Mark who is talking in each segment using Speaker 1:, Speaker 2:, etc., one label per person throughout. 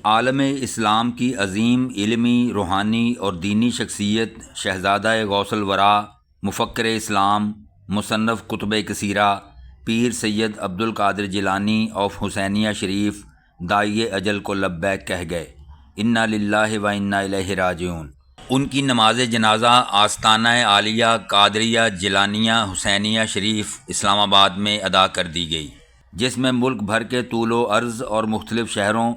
Speaker 1: عالم اسلام کی عظیم علمی، روحانی اور دینی شخصیت شہزادہ غوث الورا، مفکر اسلام، مصنف کتب کثیرہ، پیر سید عبد القادر جیلانی آف حسینیہ شریف داعی اجل کو لبیک کہہ گئے۔ انا للہ و انا الیہ راجعون۔ ان کی نماز جنازہ آستانہ عالیہ قادریہ جیلانیہ حسینیہ شریف اسلام آباد میں ادا کر دی گئی، جس میں ملک بھر کے طول و عرض اور مختلف شہروں،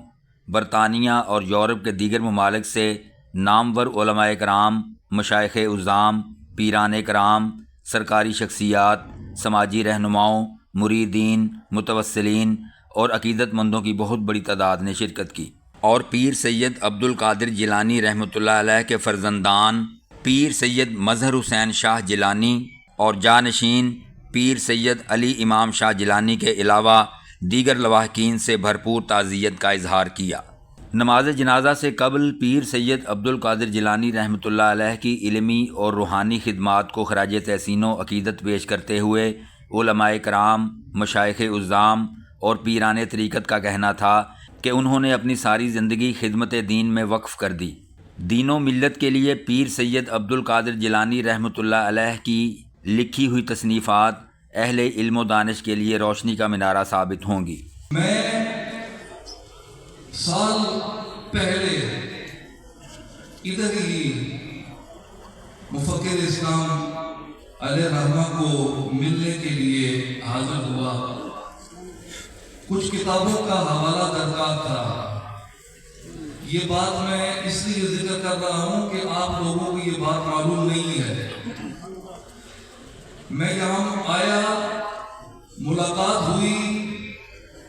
Speaker 1: برطانیہ اور یورپ کے دیگر ممالک سے نامور علماء کرام، مشائخ اعظام، پیران کرام، سرکاری شخصیات، سماجی رہنماؤں، مریدین، متوسلین اور عقیدت مندوں کی بہت بڑی تعداد نے شرکت کی، اور پیر سید عبد القادر جیلانی رحمۃ اللہ علیہ کے فرزندان پیر سید مظہر حسین شاہ جیلانی اور جانشین پیر سید علی امام شاہ جیلانی کے علاوہ دیگر لواحقین سے بھرپور تعزیت کا اظہار کیا۔ نماز جنازہ سے قبل پیر سید عبد القادر جیلانی رحمۃ اللہ علیہ کی علمی اور روحانی خدمات کو خراج تحسین و عقیدت پیش کرتے ہوئے علماء کرام، مشائخ اعظام اور پیران طریقت کا کہنا تھا کہ انہوں نے اپنی ساری زندگی خدمت دین میں وقف کر دی۔ دین و ملت کے لیے پیر سید عبد القادر جیلانی رحمۃ اللہ علیہ کی لکھی ہوئی تصنیفات اہل علم و دانش کے لیے روشنی کا منارہ ثابت ہوں گی۔
Speaker 2: میں سال پہلے ادھر ہی مفکر اسلام علیہ رحمہ کو ملنے کے لیے حاضر ہوا۔ کچھ کتابوں کا حوالہ درکار تھا۔ یہ بات میں اس لیے ذکر کر رہا ہوں کہ آپ لوگوں کو یہ بات معلوم نہیں ہے۔ میں یہاں آیا، ملاقات ہوئی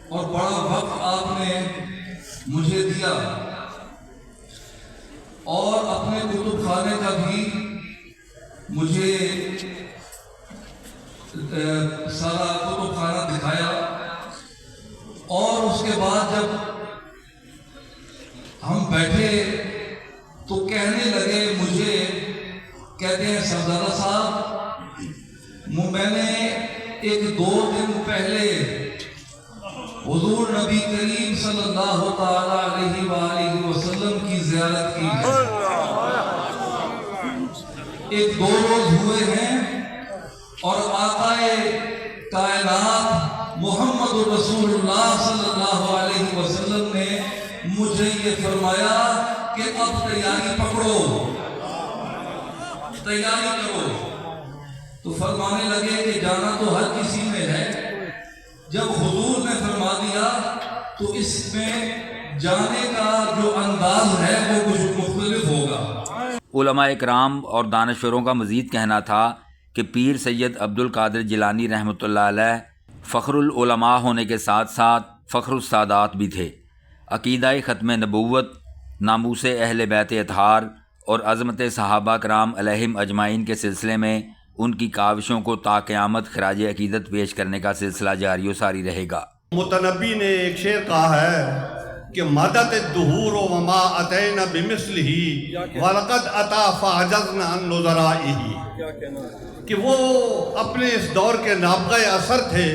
Speaker 2: اور بڑا وقت آپ نے مجھے دیا، اور اپنے کتب خانے کا بھی مجھے سارا کتب خانہ دکھایا، اور اس کے بعد جب ہم بیٹھے تو کہنے لگے، مجھے کہتے ہیں صاحبزادہ صاحب، میں نے ایک دو دن پہلے حضور نبی کریم صلی اللہ تعالی علیہ وآلہ وسلم کی زیارت کی ہے۔ ایک دو روز ہوئے ہیں، اور آقا کائنات محمد رسول اللہ صلی اللہ علیہ وسلم نے مجھے یہ فرمایا کہ اب تیاری پکڑو، تیاری کرو۔ تو فرمانے لگے کہ جانا تو ہر کسی میں ہے، جب حضور نے فرما دیا تو اس میں جانے کا جو انداز ہے وہ کچھ مختلف ہوگا۔
Speaker 1: علماء اکرام اور دانشوروں کا مزید کہنا تھا کہ پیر سید عبد القادر جیلانی رحمۃ اللہ علیہ فخر العلماء ہونے کے ساتھ ساتھ فخر السادات بھی تھے۔ عقیدہ ختم نبوت، ناموس اہل بیت اطہار اور عظمت صحابہ کرام علیہم اجمعین کے سلسلے میں ان کی کاوشوں کو تا قیامت خراج عقیدت پیش کرنے کا سلسلہ جاری و ساری رہے گا۔
Speaker 3: متنبی نے ایک شعر کہا ہے کہ مدت الدہور وما اتینا بمثلہ ولقد اتا فعجزنا عن نظرائہ، کہ وہ اپنے اس دور کے نابغہ اثر تھے،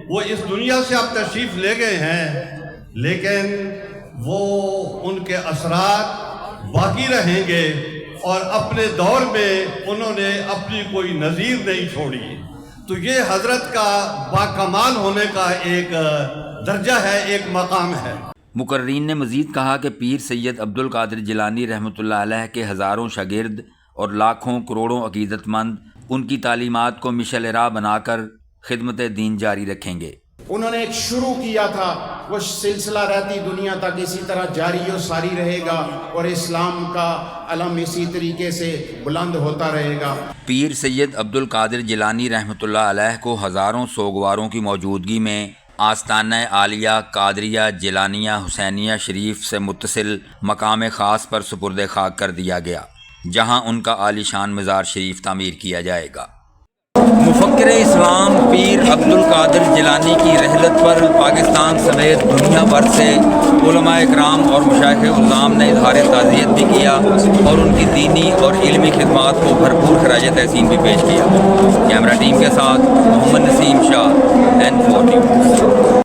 Speaker 3: وہ اس دنیا سے اب تشریف لے گئے ہیں، لیکن وہ ان کے اثرات باقی رہیں گے، اور اپنے دور میں انہوں نے اپنی کوئی نظیر نہیں چھوڑی۔ تو یہ حضرت کا باکمال ہونے کا ایک درجہ ہے، ایک مقام ہے۔
Speaker 1: مقررین نے مزید کہا کہ پیر سید عبد القادر جیلانی رحمۃ اللہ علیہ کے ہزاروں شاگرد اور لاکھوں کروڑوں عقیدت مند ان کی تعلیمات کو مشعل راہ بنا کر خدمت دین جاری رکھیں گے۔
Speaker 4: انہوں نے ایک شروع کیا تھا، وہ سلسلہ رہتی دنیا تک اسی طرح جاری و ساری رہے گا، اور اسلام کا علم اسی طریقے سے بلند ہوتا رہے گا۔
Speaker 1: پیر سید عبد القادر جیلانی رحمۃ اللہ علیہ کو ہزاروں سوگواروں کی موجودگی میں آستانہ عالیہ قادریہ جیلانیہ حسینیہ شریف سے متصل مقام خاص پر سپرد خاک کر دیا گیا، جہاں ان کا عالی شان مزار شریف تعمیر کیا جائے گا۔ مفکر اسلام پیر عبد القادر جیلانی کی رحلت پر پاکستان سمیت دنیا بھر سے علماء اکرام اور مشائخ اعظام نے اظہار تعزیت بھی کیا اور ان کی دینی اور علمی خدمات کو بھرپور خراج تحسین بھی پیش کیا۔ کیمرہ ٹیم کے ساتھ محمد نسیم شاہ، N4۔
Speaker 5: اللہ